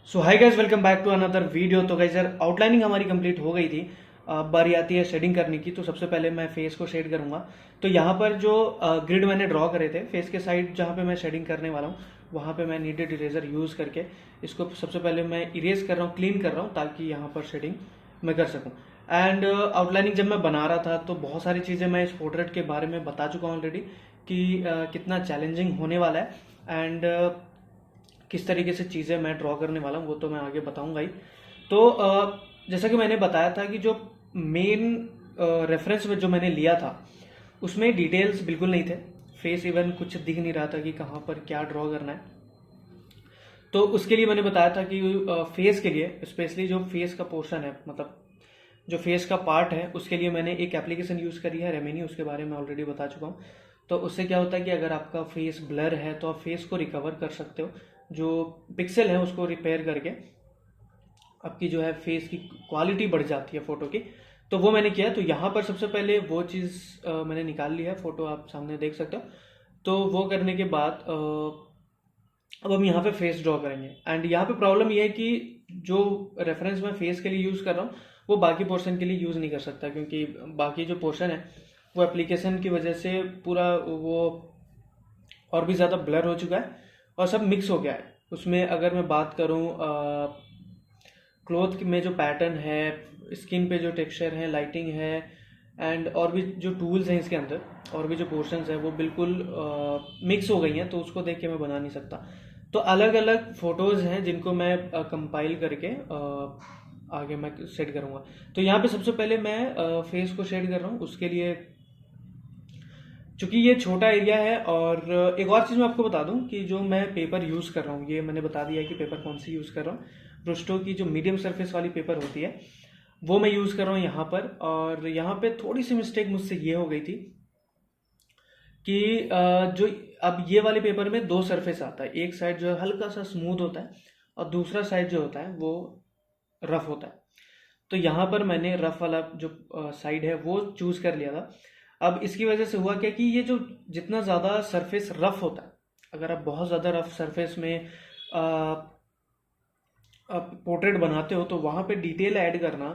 So hi guys, welcome back to another video. तो guys यार, outlining हमारी complete हो गई थी। अब बारी आती है शेडिंग करने की। तो सबसे पहले मैं फेस को शेड करूंगा। तो यहाँ पर जो ग्रिड मैंने ड्रॉ करे थे फेस के साइड जहाँ पे मैं शेडिंग करने वाला हूँ, वहाँ पे मैं नीडेड इरेजर यूज़ करके इसको सबसे पहले मैं इरेज कर रहा हूँ, क्लीन कर रहा हूँ, ताकि यहाँ पर शेडिंग मैं कर सकूँ। एंड आउटलाइनिंग जब मैं बना रहा था तो बहुत सारी चीज़ें मैं इस पोर्ट्रेट के बारे में बता चुका हूँ ऑलरेडी कि कितना चैलेंजिंग होने वाला है। एंड किस तरीके से चीज़ें मैं ड्रॉ करने वाला हूँ वो तो मैं आगे बताऊंगा ही। तो जैसा कि मैंने बताया था कि जो मेन रेफरेंस में जो मैंने लिया था उसमें डिटेल्स बिल्कुल नहीं थे। फेस इवन कुछ दिख नहीं रहा था कि कहाँ पर क्या ड्रॉ करना है। तो उसके लिए मैंने बताया था कि फेस के लिए स्पेशली जो फेस का पोर्शन है, मतलब जो फेस का पार्ट है, उसके लिए मैंने एक एप्लीकेशन यूज़ करी है, रेमेनी। उसके बारे में ऑलरेडी बता चुका हूँ। तो उससे क्या होता है कि अगर आपका फेस ब्लर है तो आप फेस को रिकवर कर सकते हो। जो पिक्सल है उसको रिपेयर करके आपकी जो है फेस की क्वालिटी बढ़ जाती है फ़ोटो की। तो वो मैंने किया। तो यहाँ पर सबसे पहले वो चीज़ मैंने निकाल ली है, फ़ोटो आप सामने देख सकते हो। तो वो करने के बाद अब हम यहाँ पे फेस ड्रॉ करेंगे। एंड यहाँ पे प्रॉब्लम ये है कि जो रेफरेंस मैं फेस के लिए यूज़ कर रहा हूँ वो बाकी पोर्शन के लिए यूज़ नहीं कर सकता, क्योंकि बाकी जो पोर्शन है वो एप्लीकेशन की वजह से पूरा वो और भी ज़्यादा ब्लर हो चुका है और सब मिक्स हो गया है उसमें। अगर मैं बात करूँ क्लोथ में जो पैटर्न है, स्किन पे जो टेक्सचर है, लाइटिंग है, एंड और भी जो टूल्स हैं इसके अंदर, और भी जो पोर्शंस हैं वो बिल्कुल मिक्स हो गई हैं। तो उसको देख के मैं बना नहीं सकता। तो अलग अलग फोटोज़ हैं जिनको मैं कंपाइल करके आगे मैं सेट करूँगा। तो यहाँ पे सबसे पहले मैं फेस को शेड कर रहा हूँ। उसके लिए चूंकि ये छोटा एरिया है, और एक और चीज़ मैं आपको बता दूं कि जो मैं पेपर यूज़ कर रहा हूँ, ये मैंने बता दिया है कि पेपर कौन सी यूज़ कर रहा हूँ। ब्रुस्टो की जो मीडियम सरफेस वाली पेपर होती है वो मैं यूज़ कर रहा हूँ यहाँ पर। और यहाँ पे थोड़ी सी मिस्टेक मुझसे ये हो गई थी कि जो अब ये वाले पेपर में दो सरफेस आता है। एक साइड जो है हल्का सा स्मूथ होता है और दूसरा साइड जो होता है वो रफ होता है। तो यहाँ पर मैंने रफ वाला जो साइड है वो चूज कर लिया था। अब इसकी वजह से हुआ क्या कि ये जो जितना ज़्यादा सरफेस रफ होता है, अगर आप बहुत ज़्यादा रफ सरफेस में आप पोर्ट्रेट बनाते हो तो वहाँ पे डिटेल ऐड करना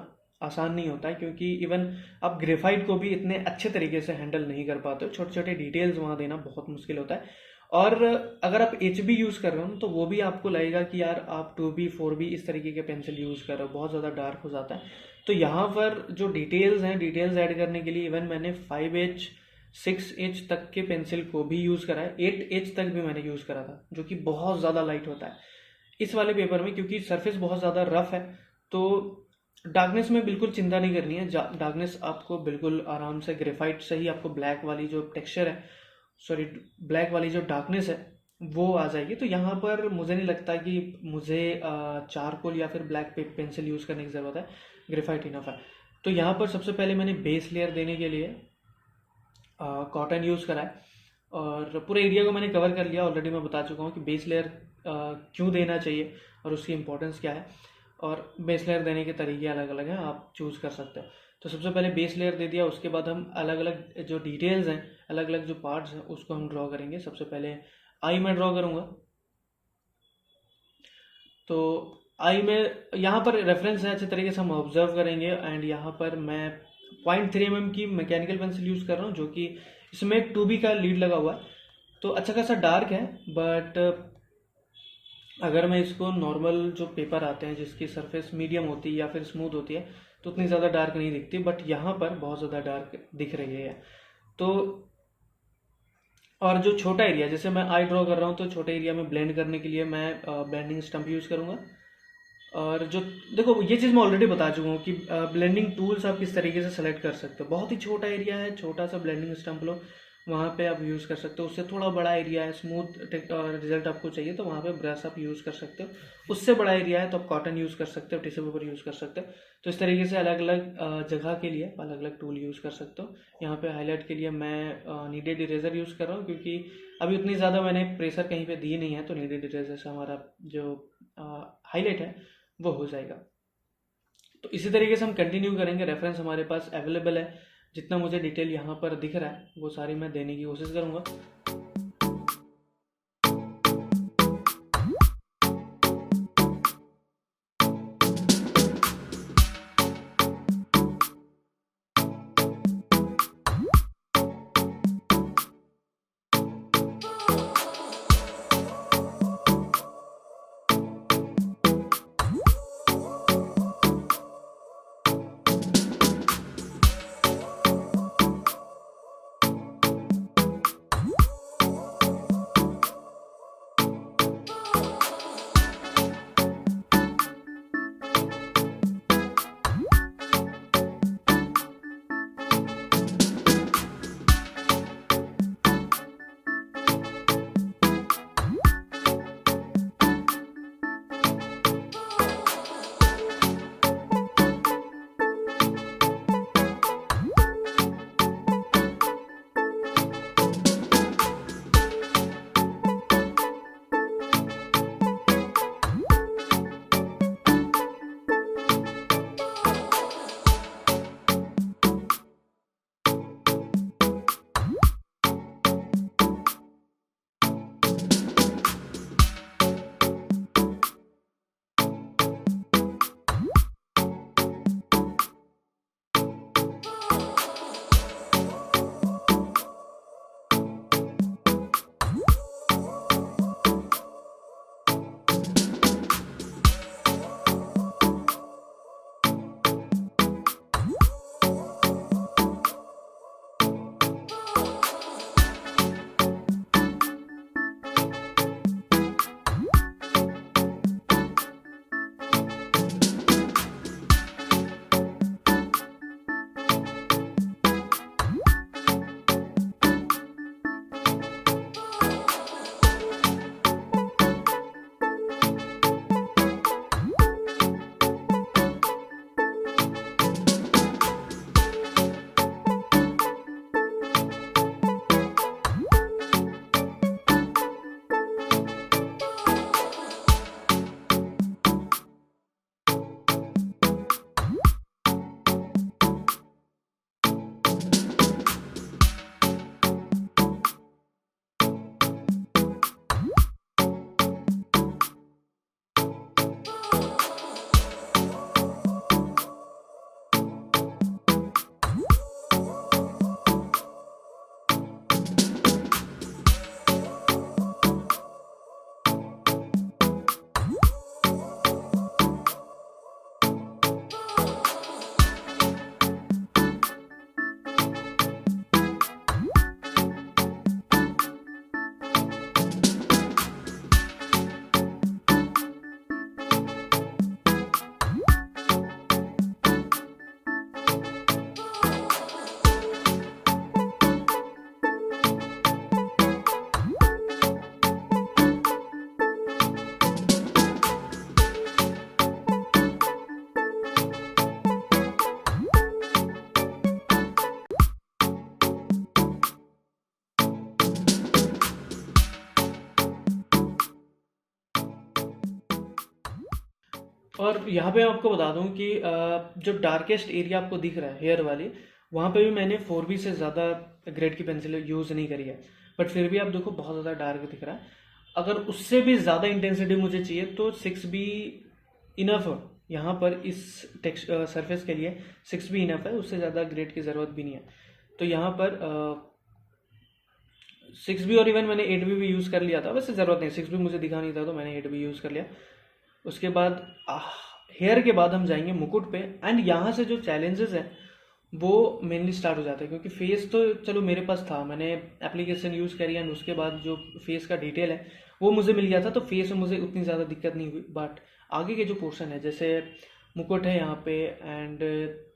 आसान नहीं होता है, क्योंकि इवन आप ग्रेफाइट को भी इतने अच्छे तरीके से हैंडल नहीं कर पाते हो। छोटे छोटे डिटेल्स वहाँ देना बहुत मुश्किल होता है। और अगर आप एच बी यूज़ कर रहे हो तो वो भी आपको लगेगा कि यार आप 2B 4B इस तरीके के पेंसिल यूज़ कर रहे हो, बहुत ज़्यादा डार्क हो जाता है। तो यहाँ पर जो डिटेल्स हैं, डिटेल्स ऐड करने के लिए इवन मैंने 5H 6H तक के पेंसिल को भी यूज़ करा है। 8H तक भी मैंने यूज़ करा था, जो कि बहुत ज़्यादा लाइट होता है इस वाले पेपर में, क्योंकि सरफेस बहुत ज़्यादा रफ है। तो डार्कनेस में बिल्कुल चिंता नहीं करनी है। डार्कनेस आपको बिल्कुल आराम से ग्रेफाइट से ही आपको ब्लैक वाली जो टेक्सचर है, सॉरी, ब्लैक वाली जो डार्कनेस है वो आ जाएगी। तो यहाँ पर मुझे नहीं लगता कि मुझे चारकोल या फिर ब्लैक पेंसिल यूज़ करने की ज़रूरत है, ग्रेफाइट इनफ है। तो यहाँ पर सबसे पहले मैंने बेस लेयर देने के लिए कॉटन यूज़ करा है, और पूरे एरिया को मैंने कवर कर लिया। ऑलरेडी मैं बता चुका हूँ कि बेस लेयर क्यों देना चाहिए और उसकी इंपॉर्टेंस क्या है। और बेस लेयर देने के तरीके अलग अलग हैं, आप चूज़ कर सकते हो। तो सबसे पहले बेस लेयर दे दिया, उसके बाद हम अलग अलग जो डिटेल्स हैं, अलग अलग जो पार्ट्स हैं उसको हम ड्रॉ करेंगे। सबसे पहले आई में ड्रॉ करूँगा। तो आई में यहाँ पर रेफरेंस है, अच्छे तरीके से हम ऑब्जर्व करेंगे। एंड यहाँ पर मैं 0.3 mm की मैकेनिकल पेंसिल यूज़ कर रहा हूँ, जो कि इसमें 2B का लीड लगा हुआ है। तो अच्छा खासा डार्क है, बट अगर मैं इसको नॉर्मल जो पेपर आते हैं जिसकी सरफेस मीडियम होती है या फिर स्मूथ होती है तो उतनी ज़्यादा डार्क नहीं दिखती, बट यहाँ पर बहुत ज़्यादा डार्क दिख रही है। तो और जो छोटा एरिया, जैसे मैं आई ड्रॉ कर रहा हूँ तो छोटे एरिया में ब्लेंड करने के लिए मैं ब्लेंडिंग स्टम्प यूज़ करूँगा। और जो देखो, ये चीज़ मैं ऑलरेडी बता चुका हूँ कि ब्लेंडिंग टूल्स आप किस तरीके से सेलेक्ट कर सकते हो। बहुत ही छोटा एरिया है, छोटा सा ब्लेंडिंग स्टम्प लो, वहाँ पे आप यूज़ कर सकते हो। उससे थोड़ा बड़ा एरिया है, स्मूथ रिजल्ट आपको चाहिए तो वहाँ पे ब्रश आप यूज़ कर सकते हो। उससे बड़ा एरिया है तो आप कॉटन यूज़ कर सकते हो, टिश्यू पेपर यूज़ कर सकते हो। तो इस तरीके से अलग अलग जगह के लिए अलग अलग टूल यूज़ कर सकते हो। यहाँ पे हाईलाइट के लिए मैं नीडेड इरेजर यूज़ कर रहा हूँ, क्योंकि अभी उतनी ज़्यादा मैंने प्रेशर कहीं पे दी नहीं है। तो नीडेड इरेजर से हमारा जो हाईलाइट है वो हो जाएगा। तो इसी तरीके से हम कंटिन्यू करेंगे। रेफरेंस हमारे पास अवेलेबल है, जितना मुझे डिटेल यहाँ पर दिख रहा है वो सारी मैं देने की कोशिश करूँगा। और यहाँ पे मैं आपको बता दूँ कि जो डार्केस्ट एरिया आपको दिख रहा है हेयर वाली, वहाँ पे भी मैंने 4B से ज़्यादा ग्रेड की पेंसिल यूज़ नहीं करी है, बट फिर भी आप देखो बहुत ज़्यादा डार्क दिख रहा है। अगर उससे भी ज़्यादा इंटेंसिटी मुझे चाहिए तो 6B इनफ है यहाँ पर, इस टेक्स्ट सरफेस के लिए 6B इनफ है, उससे ज़्यादा ग्रेड की ज़रूरत भी नहीं है। तो यहाँ पर 6B और इवन मैंने 8B भी यूज़ कर लिया था, वैसे ज़रूरत नहीं, 6B मुझे दिखा नहीं था तो मैंने 8B यूज़ कर लिया। उसके बाद हेयर के बाद हम जाएंगे मुकुट पे, एंड यहाँ से जो चैलेंजेस हैं वो मेनली स्टार्ट हो जाता है, क्योंकि फेस तो चलो मेरे पास था, मैंने एप्लीकेशन यूज़ करी एंड उसके बाद जो फेस का डिटेल है वो मुझे मिल गया था, तो फेस में मुझे उतनी ज़्यादा दिक्कत नहीं हुई। बट आगे के जो पोर्शन है, जैसे मुकुट है यहाँ पे, एंड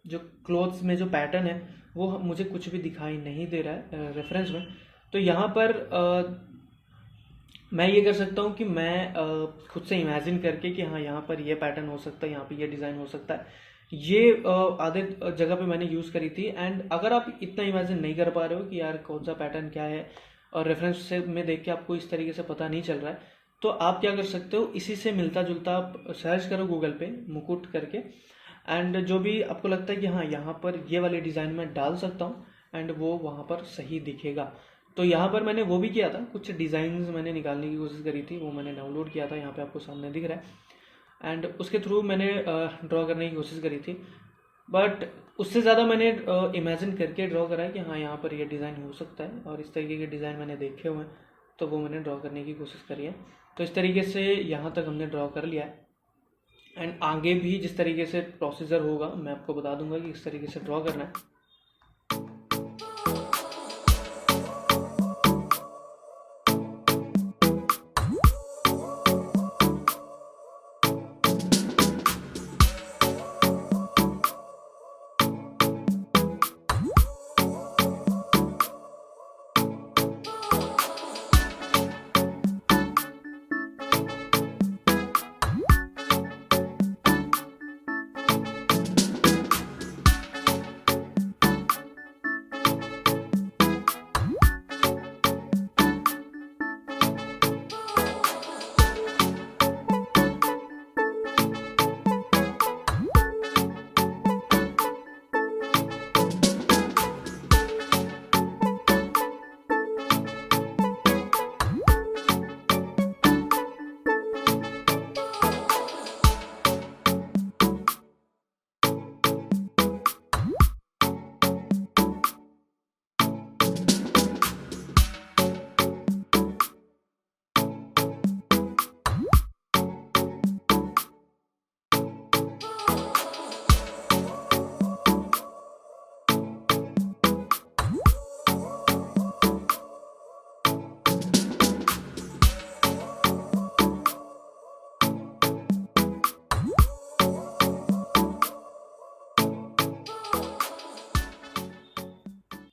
जो क्लोथ्स में जो पैटर्न है वो मुझे कुछ भी दिखाई नहीं दे रहा है रेफरेंस में। तो यहाँ पर मैं ये कर सकता हूँ कि मैं खुद से इमेजिन करके कि हाँ यहाँ पर ये पैटर्न हो सकता है, यहाँ पे ये डिज़ाइन हो सकता है, ये आधे जगह पे मैंने यूज़ करी थी। एंड अगर आप इतना इमेजिन नहीं कर पा रहे हो कि यार कौन सा पैटर्न क्या है, और रेफरेंस से में देख के आपको इस तरीके से पता नहीं चल रहा है, तो आप क्या कर सकते हो, इसी से मिलता जुलता आप सर्च करो गूगल पे मुकुट करके, एंड जो भी आपको लगता है कि हाँ यहाँ पर ये वाले डिज़ाइन में डाल सकता हूँ एंड वो वहाँ पर सही दिखेगा। तो यहाँ पर मैंने वो भी किया था, कुछ डिज़ाइंस मैंने निकालने की कोशिश करी थी, वो मैंने डाउनलोड किया था, यहाँ पे आपको सामने दिख रहा है, एंड उसके थ्रू मैंने ड्रॉ करने की कोशिश करी थी। बट उससे ज़्यादा मैंने इमेजिन करके ड्रॉ करा है कि हाँ यहाँ पर ये डिज़ाइन हो सकता है, और इस तरीके के डिज़ाइन मैंने देखे हुए हैं, तो वो मैंने ड्रॉ करने की कोशिश करी है। तो इस तरीके से यहाँ तक हमने ड्रॉ कर लिया है, एंड आगे भी जिस तरीके से प्रोसीजर होगा मैं आपको बता दूंगा कि किस तरीके से ड्रॉ करना है।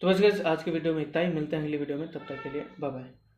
तो बस गाइस आज के वीडियो में इतना ही, मिलते हैं अगली वीडियो में, तब तक के लिए बाय बाय।